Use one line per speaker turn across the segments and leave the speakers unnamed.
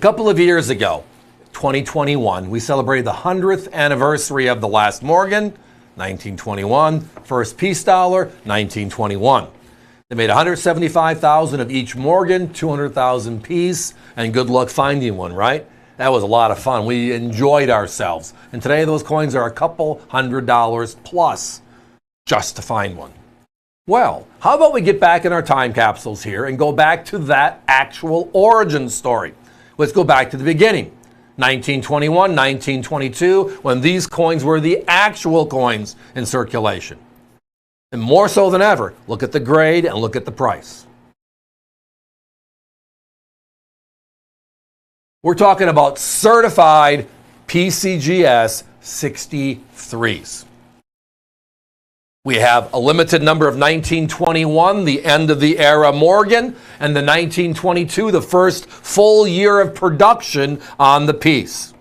couple of years ago, 2021, we celebrated the 100th anniversary of the last Morgan, 1921, first peace dollar, 1921. They made 175,000 of each Morgan, 200,000 piece, and good luck finding one, right? That was a lot of fun. We enjoyed ourselves. And today those coins are a couple $100 plus just to find one. Well, how about we get back in our time capsules here and go back to that actual origin story? Let's go back to the beginning. 1921, 1922, when these coins were the actual coins in circulation. And more so than ever, look at the grade and look at the price. We're talking about certified PCGS 63s. We have a limited number of 1921, the end of the era Morgan, and the 1922, the first full year of production on the piece.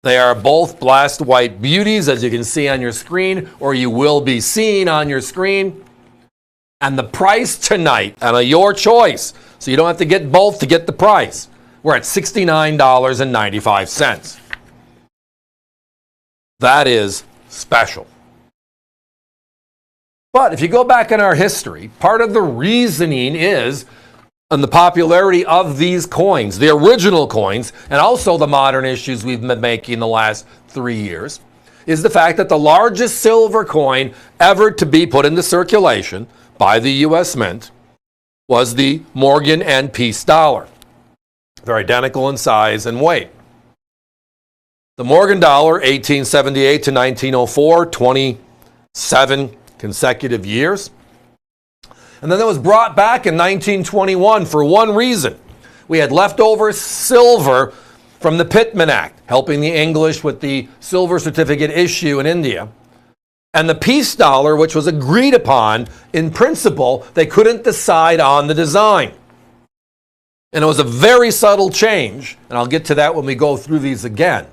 They are both blast white beauties, as you can see on your screen, or you will be seeing on your screen. And the price tonight, and your choice, so you don't have to get both to get the price, we're at $69.95. That is special. But if you go back in our history, part of the reasoning is on the popularity of these coins, the original coins, and also the modern issues we've been making the last 3 years, is the fact that the largest silver coin ever to be put into circulation by the U.S. Mint was the Morgan and Peace dollar. They're identical in size and weight. The Morgan dollar, 1878 to 1904, 27 consecutive years. And then it was brought back in 1921 for one reason. We had leftover silver from the Pittman Act, helping the English with the silver certificate issue in India. And the peace dollar, which was agreed upon in principle, they couldn't decide on the design. And it was a very subtle change, and I'll get to that when we go through these again.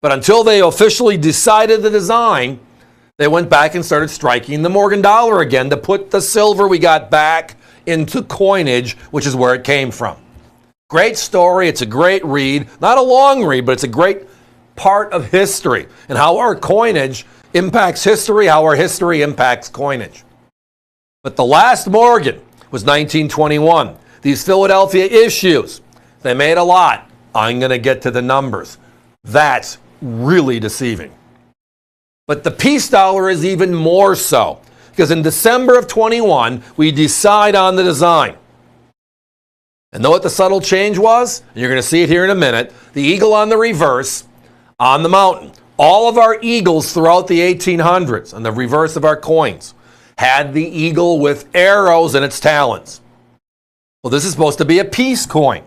But until they officially decided the design, they went back and started striking the Morgan dollar again to put the silver we got back into coinage, which is where it came from. Great story. It's a great read. Not a long read, but it's a great part of history and how our coinage impacts history, how our history impacts coinage. But the last Morgan was 1921. These Philadelphia issues, they made a lot. I'm going to get to the numbers. That's really deceiving. But the peace dollar is even more so, because in December of 21, we decide on the design. And know what the subtle change was? And you're going to see it here in a minute. The eagle on the reverse on the mountain. All of our eagles throughout the 1800s, on the reverse of our coins, had the eagle with arrows in its talons. Well, this is supposed to be a peace coin,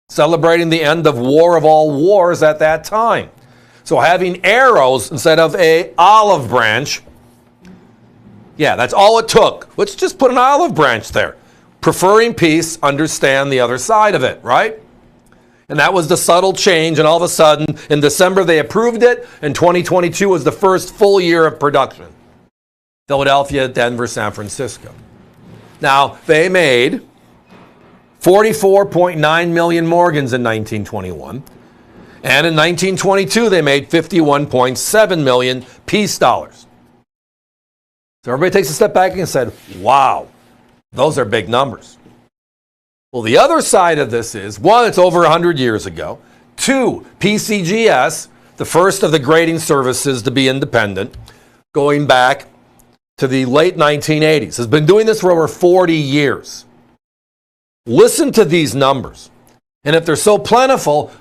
celebrating the end of War of All Wars at that time. So having arrows instead of an olive branch, yeah, that's all it took. Let's just put an olive branch there. Preferring peace, understand the other side of it, right? And that was the subtle change, and all of a sudden, in December, they approved it, and 2022 was the first full year of production. Philadelphia, Denver, San Francisco. Now, they made 44.9 million Morgans in 1921. And in 1922, they made 51.7 million peace dollars. So everybody takes a step back and said, wow, those are big numbers. Well, the other side of this is, one, it's over 100 years ago. Two, PCGS, the first of the grading services to be independent, going back to the late 1980s, has been doing this for over 40 years. Listen to these numbers. And if they're so plentiful,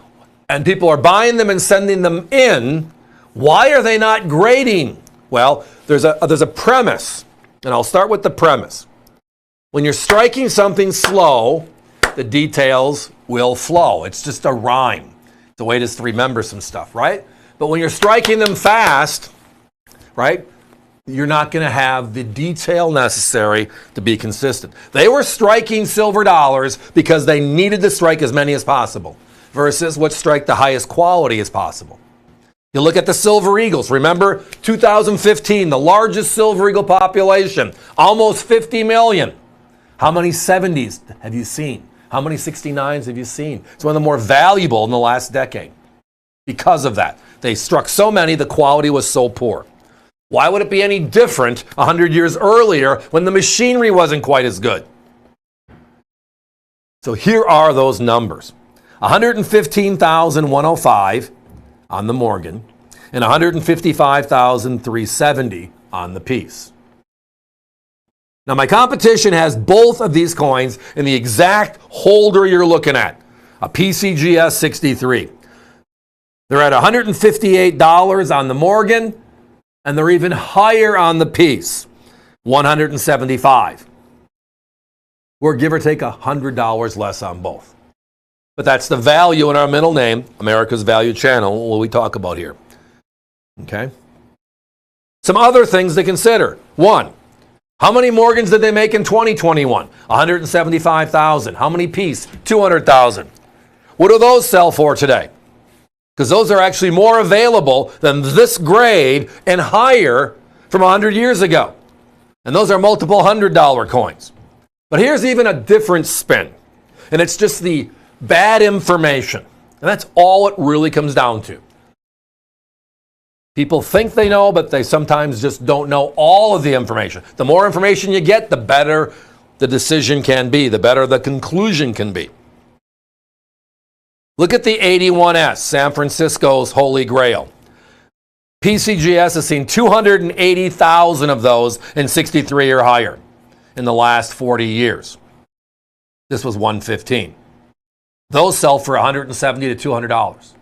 and people are buying them and sending them in, why are they not grading? Well, there's a premise, and I'll start with the premise. When you're striking something slow, the details will flow. It's just a rhyme. It's a way just to remember some stuff, right? But when you're striking them fast, right, you're not going to have the detail necessary to be consistent. They were striking silver dollars because they needed to strike as many as possible, versus let's strike the highest quality as possible. You look at the silver eagles. Remember 2015, the largest silver eagle population, almost 50 million. How many 70s have you seen? How many 69s have you seen? It's one of the more valuable in the last decade. Because of that. They struck so many, the quality was so poor. Why would it be any different 100 years earlier when the machinery wasn't quite as good? So here are those numbers. 115,105 on the Morgan and 155,370 on the piece. Now my competition has both of these coins in the exact holder you're looking at, a PCGS 63. They're at $158 on the Morgan, and they're even higher on the piece, $175. We're give or take $100 less on both. But that's the value in our middle name, America's Value Channel, what we talk about here. Okay? Some other things to consider. One, how many Morgans did they make in 2021? 175,000. How many piece? 200,000. What do those sell for today? Because those are actually more available than this grade and higher from 100 years ago. And those are multiple $100 coins. But here's even a different spin. And it's just the bad information. And that's all it really comes down to. People think they know, but they sometimes just don't know all of the information. The more information you get, the better the decision can be, the better the conclusion can be. Look at the 81S, San Francisco's Holy Grail. PCGS has seen 280,000 of those in 63 or higher in the last 40 years. This was 115. Those sell for $170 to $200.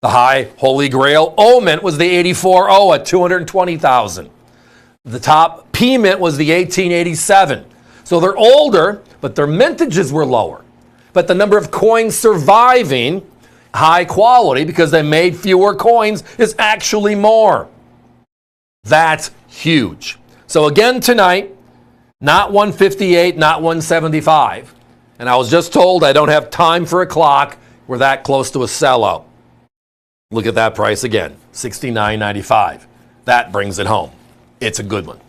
The high Holy Grail O Mint was the 84O at 220,000. The top P Mint was the 1887. So they're older, but their mintages were lower. But the number of coins surviving high quality because they made fewer coins is actually more. That's huge. So again tonight, not 158, not 175. And I was just told I don't have time for a clock. We're that close to a sellout. Look at that price again, $69.95. That brings it home. It's a good one.